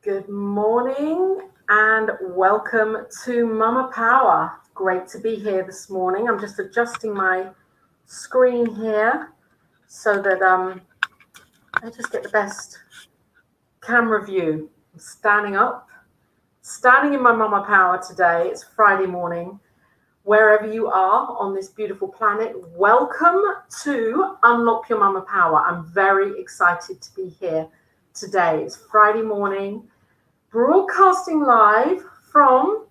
Good morning and welcome to Mama Power. Great to be here this morning. I'm just adjusting my screen here so that I just get the best camera view. I'm standing in my Mama Power today. It's Friday morning. Wherever you are on this beautiful planet, welcome to Unlock Your Mama Power. I'm very excited to be here today. It's Friday morning, broadcasting live from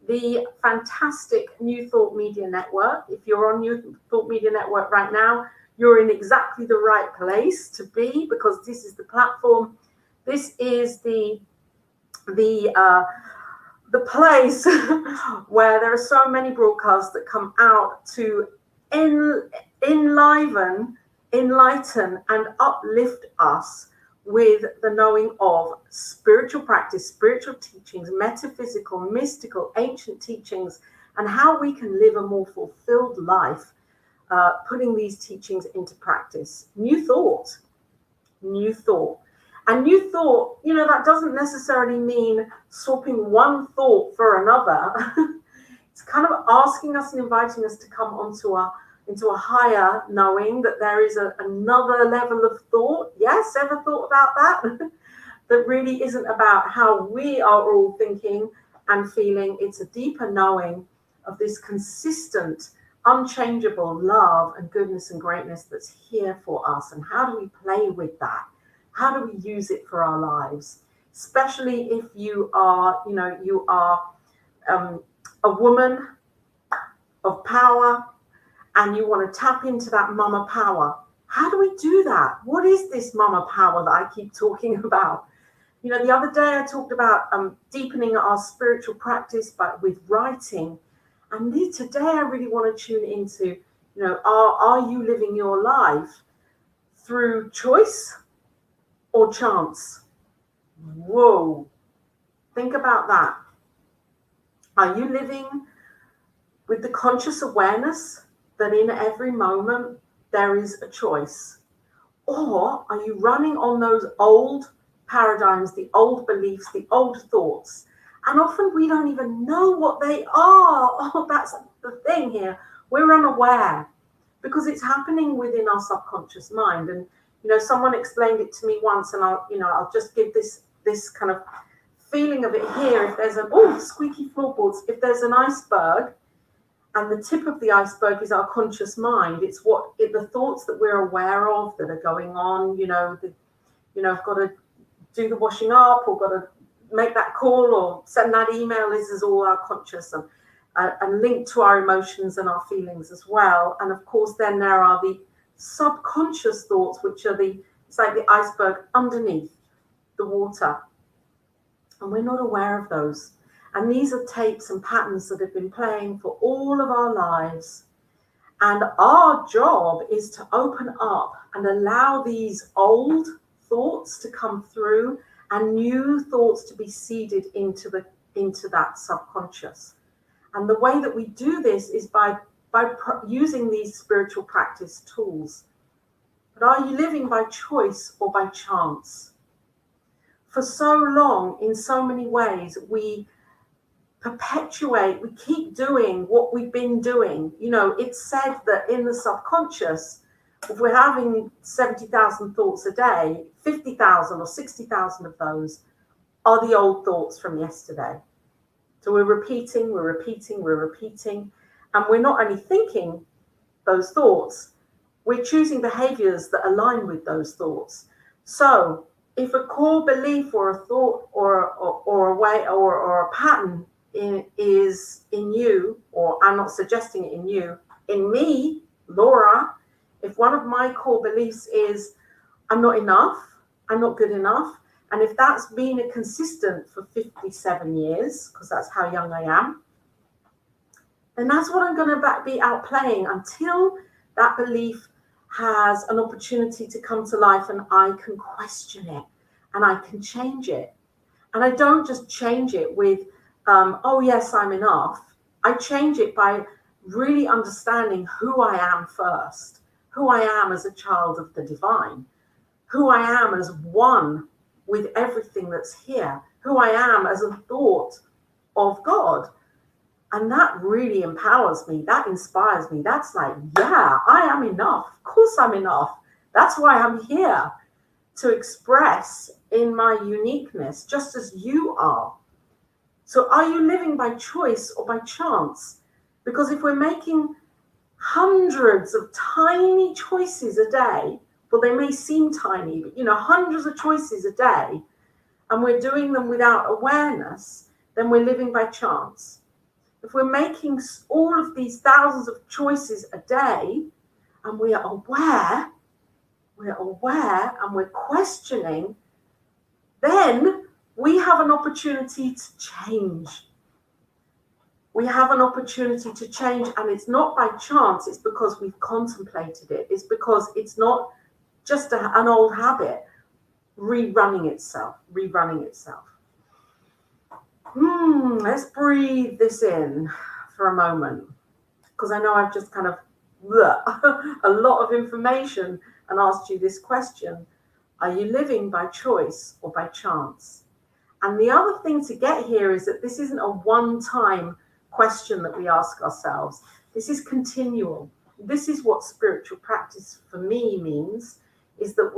the fantastic New Thought Media Network. If you're on New Thought Media Network right now, you're in exactly the right place to be, because this is the platform. This is the place where there are so many broadcasts that come out to enliven, enlighten, and uplift us with the knowing of spiritual practice, spiritual teachings, metaphysical, mystical, ancient teachings, and how we can live a more fulfilled life, putting these teachings into practice. New thought. And new thought, that doesn't necessarily mean swapping one thought for another. It's kind of asking us and inviting us to come into a higher knowing that there is another level of thought. Yes, ever thought about that? That really isn't about how we are all thinking and feeling. It's a deeper knowing of this consistent, unchangeable love and goodness and greatness that's here for us. And how do we play with that? How do we use it for our lives? Especially if you are, a woman of power and you want to tap into that mama power. How do we do that? What is this mama power that I keep talking about? The other day I talked about deepening our spiritual practice with writing. And today I really want to tune into, are you living your life through choice or chance? Whoa, think about that. Are you living with the conscious awareness that in every moment there is a choice? Or are you running on those old paradigms, the old beliefs, the old thoughts? And often we don't even know what they are. Oh, that's the thing here. We're unaware because it's happening within our subconscious mind. And someone explained it to me once, and I'll just give this kind of feeling of it here. If there's squeaky floorboards. If there's an iceberg, and the tip of the iceberg is our conscious mind, it's the thoughts that we're aware of that are going on. I've got to do the washing up, or got to make that call, or send that email. This is all our conscious and linked to our emotions and our feelings as well. And of course, then there are the subconscious thoughts, which are it's like the iceberg underneath the water, and we're not aware of those. And these are tapes and patterns that have been playing for all of our lives, and our job is to open up and allow these old thoughts to come through and new thoughts to be seeded into that subconscious. And the way that we do this is by using these spiritual practice tools. But are you living by choice or by chance? For so long, in so many ways, we keep doing what we've been doing. It's said that in the subconscious, if we're having 70,000 thoughts a day, 50,000 or 60,000 of those are the old thoughts from yesterday. So we're repeating, and we're not only thinking those thoughts, we're choosing behaviors that align with those thoughts. So if a core belief or a thought or a way or a pattern is in you, or I'm not suggesting it in you, in me, Laura, if one of my core beliefs is I'm not enough, I'm not good enough, and if that's been a consistent for 57 years, because that's how young I am, then that's what I'm going to be outplaying until that belief has an opportunity to come to life and I can question it and I can change it. And I don't just change it with, oh yes, I'm enough. I change it by really understanding who I am first, who I am as a child of the divine, who I am as one with everything that's here, who I am as a thought of God. And that really empowers me. That inspires me. That's like, yeah, I am enough. Of course I'm enough. That's why I'm here, to express in my uniqueness, just as you are. So are you living by choice or by chance? Because if we're making hundreds of tiny choices a day, well, they may seem tiny, but hundreds of choices a day, and we're doing them without awareness, then we're living by chance. If we're making all of these thousands of choices a day, and we are aware and we're questioning, then we have an opportunity to change. We have an opportunity to change, and it's not by chance. It's because we've contemplated it. It's because it's not just an old habit rerunning itself. Let's breathe this in for a moment, because I know I've just kind of a lot of information and asked you this question. Are you living by choice or by chance? And the other thing to get here is that this isn't a one-time question that we ask ourselves. This is continual. This is what spiritual practice for me means, is that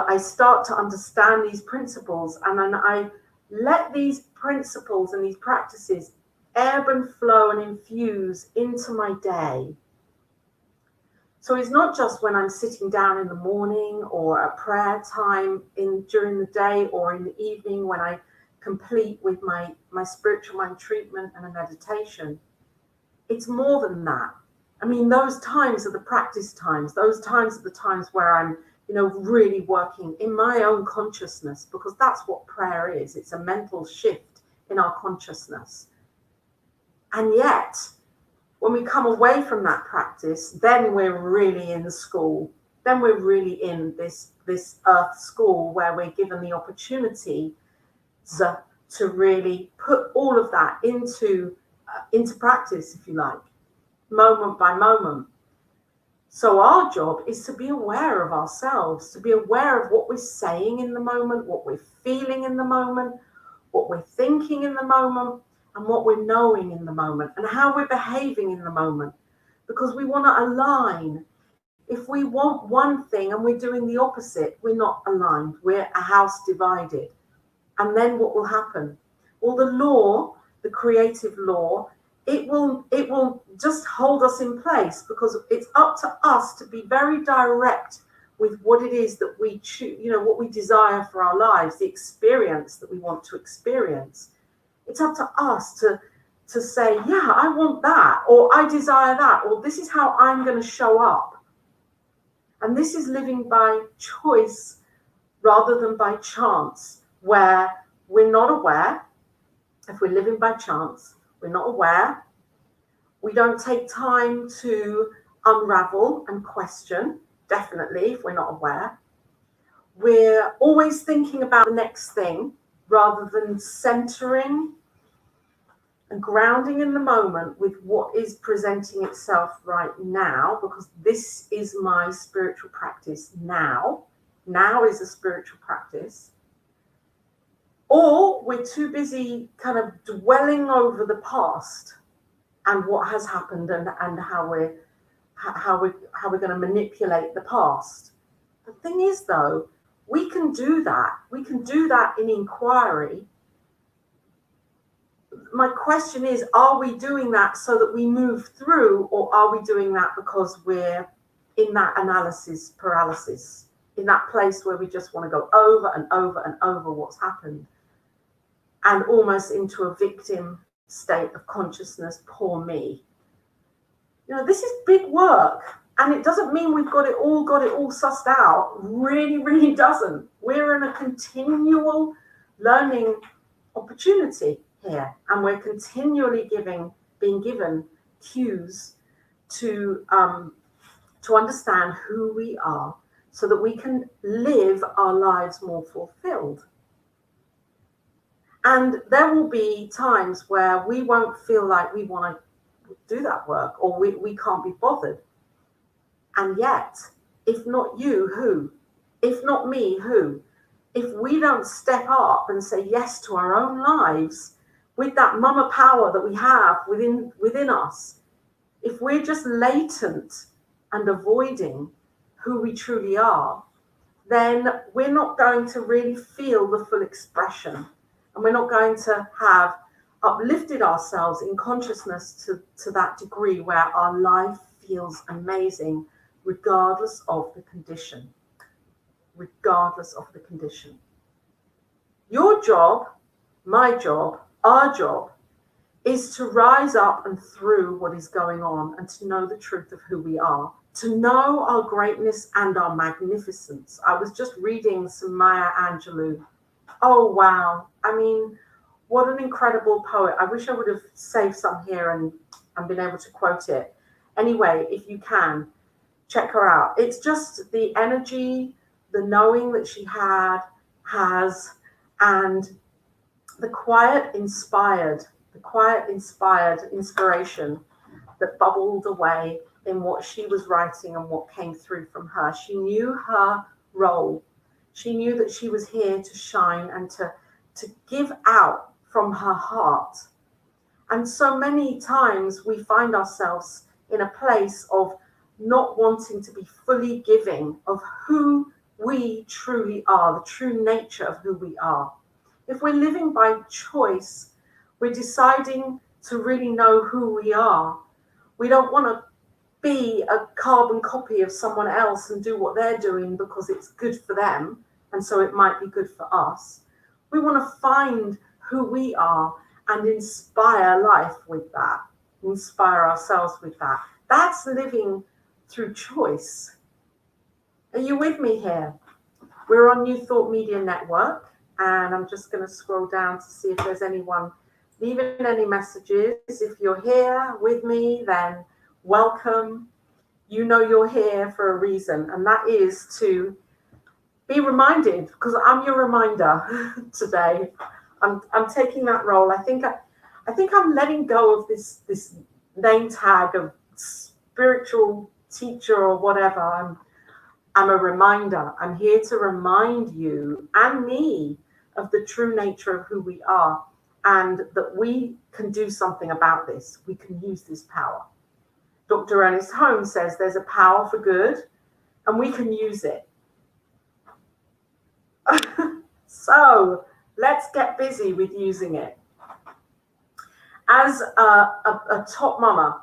I start to understand these principles, and then I let these principles and these practices ebb and flow and infuse into my day. So it's not just when I'm sitting down in the morning or at prayer time during the day or in the evening when I complete with my spiritual mind treatment and a meditation. It's more than that. I mean, those times are the practice times. Those times are the times where I'm, really working in my own consciousness, because that's what prayer is. It's a mental shift in our consciousness. And yet, when we come away from that practice, then we're really in school. Then we're really in this earth school, where we're given the opportunity to really put all of that into practice, if you like, moment by moment. So our job is to be aware of ourselves, to be aware of what we're saying in the moment, what we're feeling in the moment, what we're thinking in the moment, and what we're knowing in the moment, and how we're behaving in the moment, because we want to align. If we want one thing and we're doing the opposite, we're not aligned. We're a house divided. And then what will happen? Well, the law, the creative law, it will just hold us in place, because it's up to us to be very direct with what it is that we choose, what we desire for our lives, the experience that we want to experience. It's up to us to say, yeah, I want that, or I desire that, or this is how I'm going to show up. And this is living by choice rather than by chance, where we're not aware. If we're living by chance, we're not aware. We don't take time to unravel and question, definitely, if we're not aware. We're always thinking about the next thing rather than centering and grounding in the moment with what is presenting itself right now, because this is my spiritual practice now. Now is a spiritual practice. Or we're too busy kind of dwelling over the past and what has happened, and how we're going to manipulate the past. The thing is, though, we can do that. We can do that in inquiry. My question is, are we doing that so that we move through, or are we doing that because we're in that analysis paralysis, in that place where we just want to go over and over and over what's happened, and almost into a victim state of consciousness, poor me? This is big work, and it doesn't mean we've got it all sussed out. Really, really doesn't. We're in a continual learning opportunity here, and we're continually being given cues to understand who we are, so that we can live our lives more fulfilled. And there will be times where we won't feel like we want to do that work, or we can't be bothered. And yet, if not you, who? If not me, who? if we don't step up and say yes to our own lives with that mama power that we have within us, if we're just latent and avoiding who we truly are, then we're not going to really feel the full expression, and we're not going to have uplifted ourselves in consciousness to that degree where our life feels amazing, regardless of the condition. Regardless of the condition. Your job, my job, our job, is to rise up and through what is going on and to know the truth of who we are, to know our greatness and our magnificence. I was just reading some Maya Angelou. Oh, wow. I mean, what an incredible poet. I wish I would have saved some here and been able to quote it. Anyway, if you can, check her out. It's just the energy, the knowing that she has, and the quiet inspired inspiration that bubbled away in what she was writing and what came through from her. She knew her role. She knew that she was here to shine and to give out from her heart. And so many times we find ourselves in a place of not wanting to be fully giving of who we truly are, the true nature of who we are. If we're living by choice, we're deciding to really know who we are. We don't want to be a carbon copy of someone else and do what they're doing because it's good for them, and so it might be good for us. We want to find who we are and inspire life with that, inspire ourselves with that. That's living through choice. Are you with me here? We're on New Thought Media Network, and I'm just going to scroll down to see if there's anyone leaving any messages. If you're here with me, then welcome. You know you're here for a reason, and that is to be reminded, because I'm your reminder today. I'm taking that role. I think I'm letting go of this name tag of spiritual teacher or whatever. I'm a reminder. I'm here to remind you and me of the true nature of who we are, and that we can do something about this. We can use this power. Dr. Ernest Holmes says there's a power for good, and we can use it. So let's get busy with using it. As a top mama,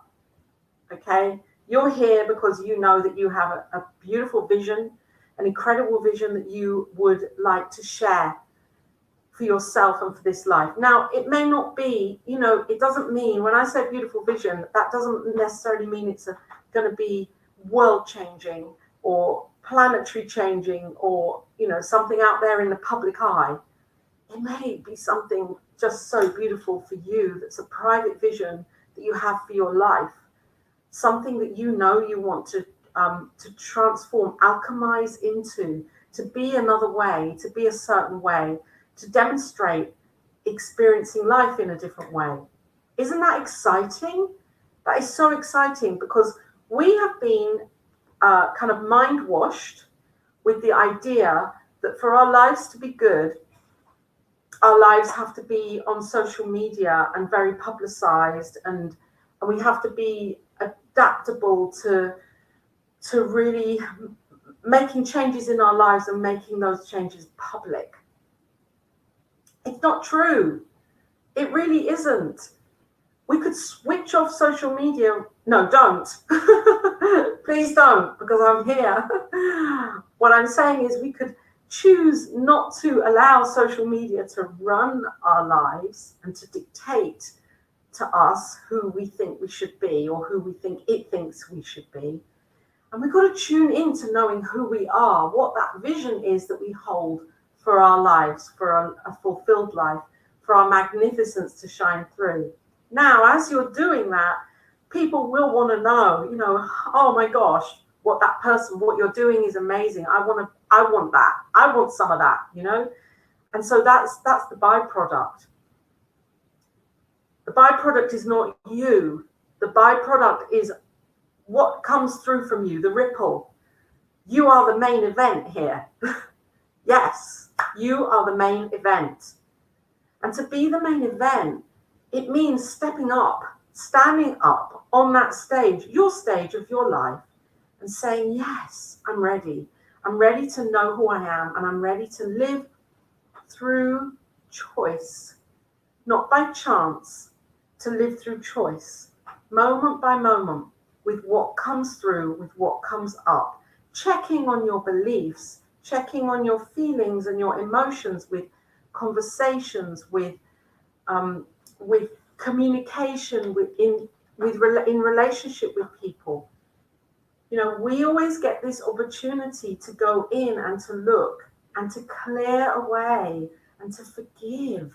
okay, you're here because you know that you have a beautiful vision, an incredible vision that you would like to share for yourself and for this life. Now, it may not be, it doesn't mean, when I say beautiful vision, that doesn't necessarily mean it's going to be world changing or planetary changing or, something out there in the public eye. It may be something just so beautiful for you that's a private vision that you have for your life. Something that you want to transform, alchemize into, to be another way, to be a certain way, to demonstrate experiencing life in a different way. Isn't that exciting? That is so exciting, because we have been kind of mind washed with the idea that for our lives to be good, our lives have to be on social media and very publicized, and we have to be adaptable to really making changes in our lives and making those changes public. It's not true. It really isn't. We could switch off social media. No, don't. Please don't, because I'm here. What I'm saying is we could choose not to allow social media to run our lives and to dictate to us who we think we should be or who we think it thinks we should be. And we've got to tune in to knowing who we are, what that vision is that we hold for our lives, for a fulfilled life, for our magnificence to shine through. Now, as you're doing that, people will want to know, oh my gosh, what you're doing is amazing. I want that. I want some of that, And so that's the byproduct. The byproduct is not you. The byproduct is what comes through from you, the ripple. You are the main event here. Yes, you are the main event. And to be the main event, it means stepping up, standing up on that stage, your stage of your life, and saying, yes, I'm ready. I'm ready to know who I am, and I'm ready to live through choice, not by chance, to live through choice, moment by moment, with what comes through, with what comes up, checking on your beliefs, checking on your feelings and your emotions, with conversations, with communication, in relationship with people. You know, we always get this opportunity to go in and to look and to clear away and to forgive,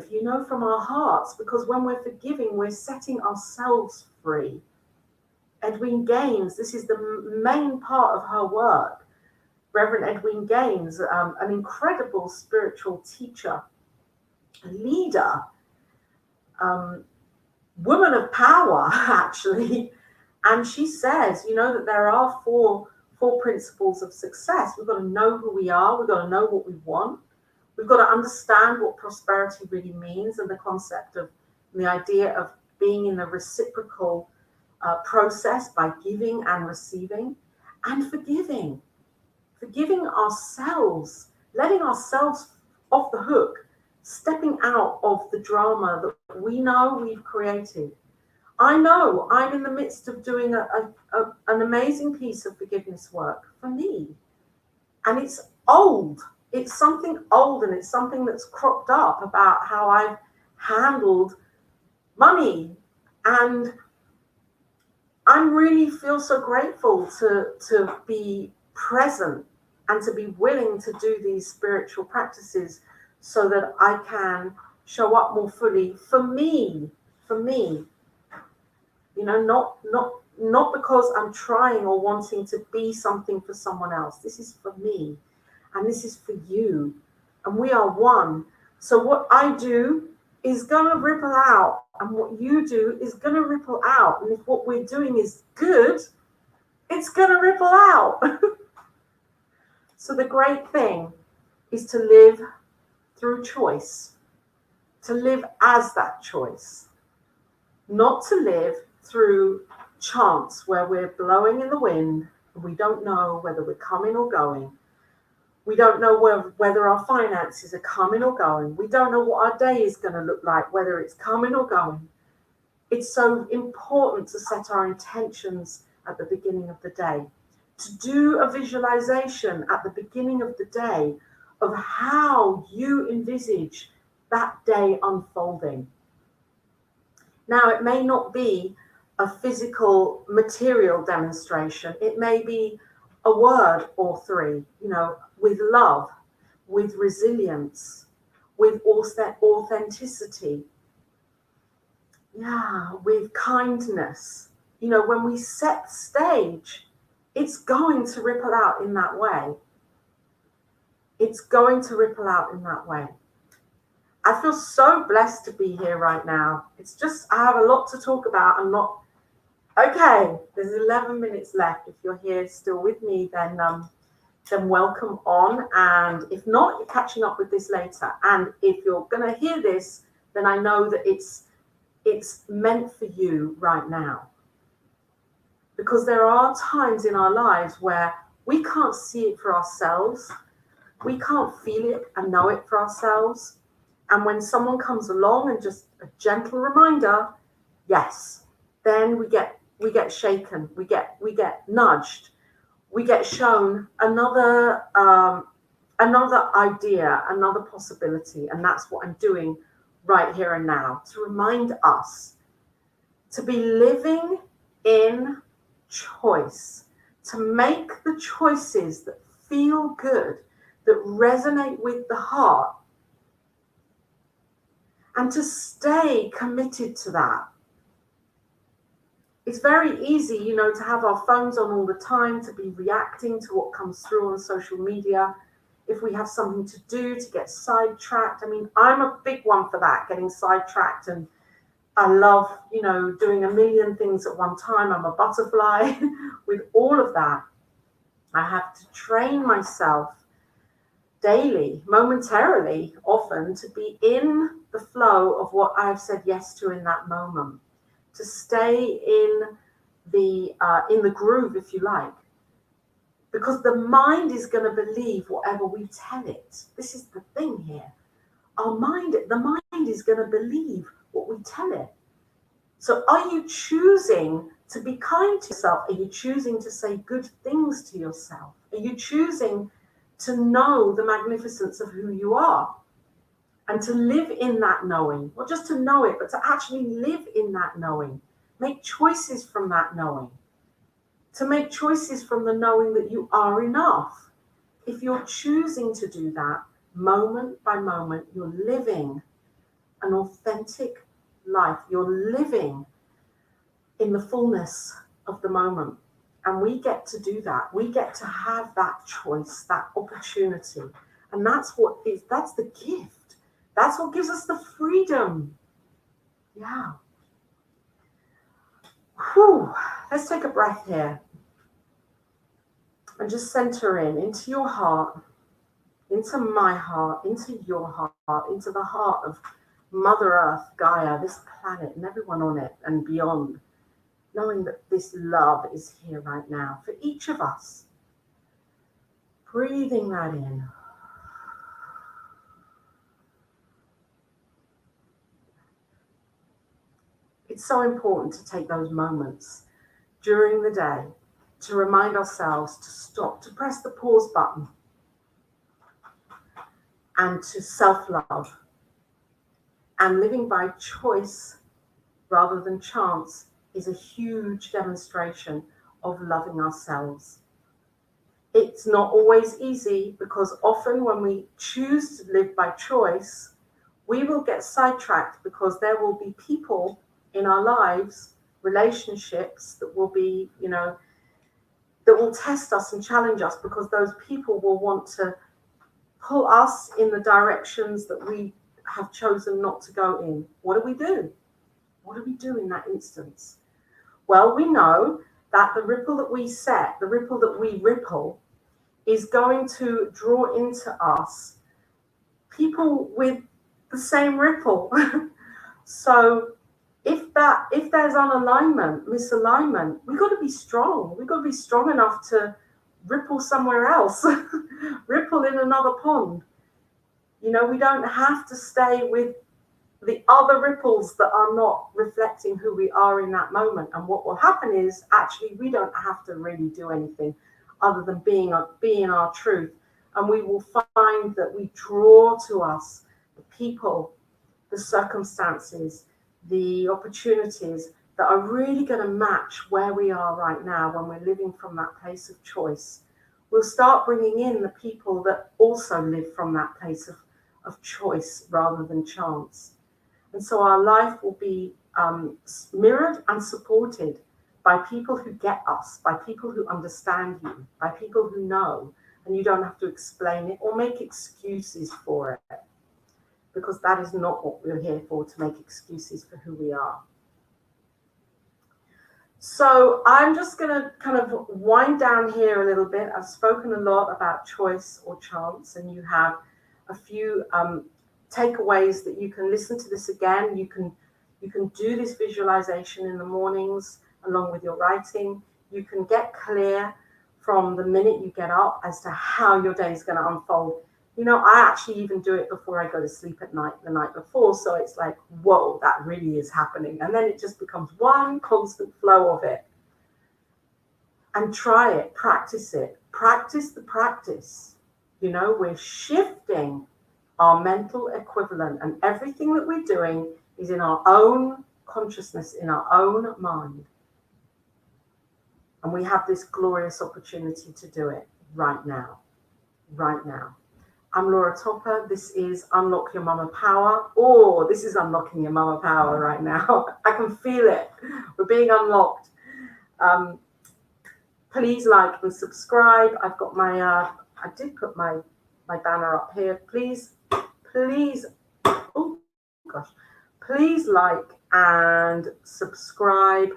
you know, from our hearts, because when we're forgiving, we're setting ourselves free. Edwin Gaines, this is the main part of her work. Reverend Edwin Gaines, an incredible spiritual teacher, leader, woman of power, actually. And she says, you know, that there are four principles of success. We've got to know who we are. We've got to know what we want. We've got to understand what prosperity really means, and the concept of the idea of being in a reciprocal process by giving and receiving, and forgiving ourselves, letting ourselves off the hook, stepping out of the drama that we know we've created. I know I'm in the midst of doing an amazing piece of forgiveness work for me. And it's old. It's something old, and it's something that's cropped up about how I've handled money. And I really feel so grateful to be present and to be willing to do these spiritual practices so that I can show up more fully for me. You know, not because I'm trying or wanting to be something for someone else. This is for me, and this is for you, and we are one. So what I do is going to ripple out, and what you do is going to ripple out. And if what we're doing is good, it's going to ripple out. So the great thing is to live through choice, to live as that choice, not to live through chance where we're blowing in the wind and we don't know whether we're coming or going. We don't know whether our finances are coming or going. We don't know what our day is going to look like, whether it's coming or going. It's so important to set our intentions at the beginning of the day, to do a visualization at the beginning of the day of how you envisage that day unfolding. Now, it may not be a physical material demonstration. It may be a word or three, you know, with love, with resilience, with authenticity, with kindness. You know, when we set the stage, it's going to ripple out in that way. It's going to ripple out in that way. I feel so blessed to be here right now. It's just, I have a lot to talk about. Okay, there's 11 minutes left. If you're here still with me, then welcome on. And if not, you're catching up with this later. And if you're going to hear this, then I know that it's meant for you right now. Because there are times in our lives where we can't see it for ourselves. We can't feel it and know it for ourselves. And when someone comes along and just a gentle reminder, yes, then we get shaken, we get nudged, we get shown another idea, another possibility. And that's what I'm doing right here and now, to remind us to be living in choice, to make the choices that feel good, that resonate with the heart, and to stay committed to that. It's very easy, you know, to have our phones on all the time, to be reacting to what comes through on social media. If we have something to do, to get sidetracked. I mean, I'm a big one for that, getting sidetracked. And I love, you know, doing a million things at one time. I'm a butterfly with all of that. I have to train myself daily, momentarily, often, to be in the flow of what I've said yes to in that moment, to stay in the groove, if you like, because the mind is going to believe whatever we tell it. This is the thing here. The mind is going to believe what we tell it. So are you choosing to be kind to yourself? Are you choosing to say good things to yourself? Are you choosing to know the magnificence of who you are and to live in that knowing? Not just to know it, but to actually live in that knowing. Make choices from that knowing. To make choices from the knowing that you are enough. If you're choosing to do that, moment by moment, you're living an authentic life. You're living in the fullness of the moment. And we get to do that. We get to have that choice, that opportunity. And that's the gift. That's what gives us the freedom. Yeah. Whew. Let's take a breath here. And just center into your heart, into my heart, into your heart, into the heart of Mother Earth, Gaia, this planet, and everyone on it and beyond, knowing that this love is here right now for each of us. Breathing that in. It's so important to take those moments during the day to remind ourselves to stop, to press the pause button and to self-love. And living by choice rather than chance is a huge demonstration of loving ourselves. It's not always easy because often when we choose to live by choice, we will get sidetracked because there will be people in our lives, relationships that will be, that will test us and challenge us because those people will want to pull us in the directions that we have chosen not to go in. What do we do? What do we do in that instance? Well, we know that the ripple that we set, the ripple that we ripple, is going to draw into us people with the same ripple. So if there's unalignment, misalignment, we've got to be strong. We've got to be strong enough to ripple somewhere else, ripple in another pond. We don't have to stay with the other ripples that are not reflecting who we are in that moment. And what will happen is actually we don't have to really do anything other than being our truth. And we will find that we draw to us the people, the circumstances, the opportunities that are really going to match where we are right now when we're living from that place of choice. We'll start bringing in the people that also live from that place of choice rather than chance. And so our life will be mirrored and supported by people who get us, by people who understand you, by people who know, and you don't have to explain it or make excuses for it, because that is not what we're here for, to make excuses for who we are. So I'm just going to kind of wind down here a little bit. I've spoken a lot about choice or chance, and you have a few takeaways that you can listen to this again. You can do this visualization in the mornings along with your writing. You can get clear from the minute you get up as to how your day is going to unfold. I actually even do it before I go to sleep at night, the night before. So it's like, whoa, that really is happening. And then it just becomes one constant flow of it. And try it, practice the practice. We're shifting our mental equivalent, and everything that we're doing is in our own consciousness, in our own mind. And we have this glorious opportunity to do it right now. I'm Laura Topper. This is Unlock Your Mama Power. Oh, this is unlocking your mama power right now. I can feel it. We're being unlocked. Please like and subscribe. I've got I did put my banner up here. Please, oh gosh, please like and subscribe.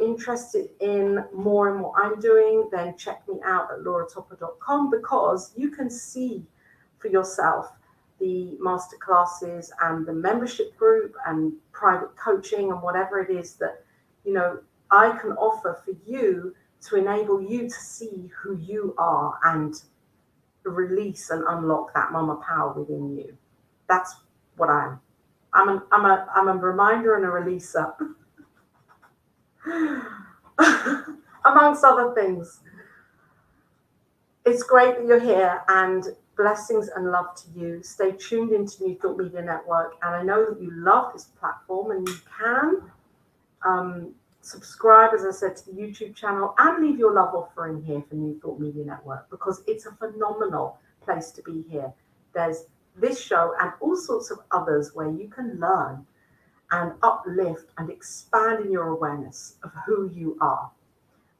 you're interested in more and what I'm doing, then check me out at lauratopper.com, because you can see for yourself the masterclasses and the membership group and private coaching and whatever it is that, you know, I can offer for you to enable you to see who you are and release and unlock that mama power within you. That's what I am. I'm a reminder and a releaser. Amongst other things. It's great that you're here, and blessings and love to you. Stay tuned into New Thought Media Network, and I know that you love this platform, and you can subscribe, as I said, to the YouTube channel, and leave your love offering here for New Thought Media Network, because it's a phenomenal place to be here. There's this show and all sorts of others where you can learn and uplift and expand in your awareness of who you are.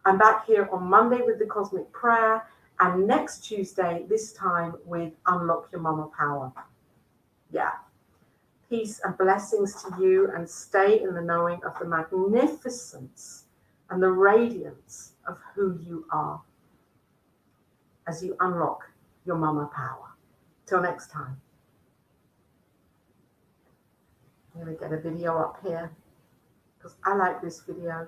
I'm back here on Monday with the Cosmic Prayer, and next Tuesday, this time, with Unlock Your Mama Power. Yeah. Peace and blessings to you, and stay in the knowing of the magnificence and the radiance of who you are as you unlock your mama power. Till next time. I'm going to get a video up here because I like this video.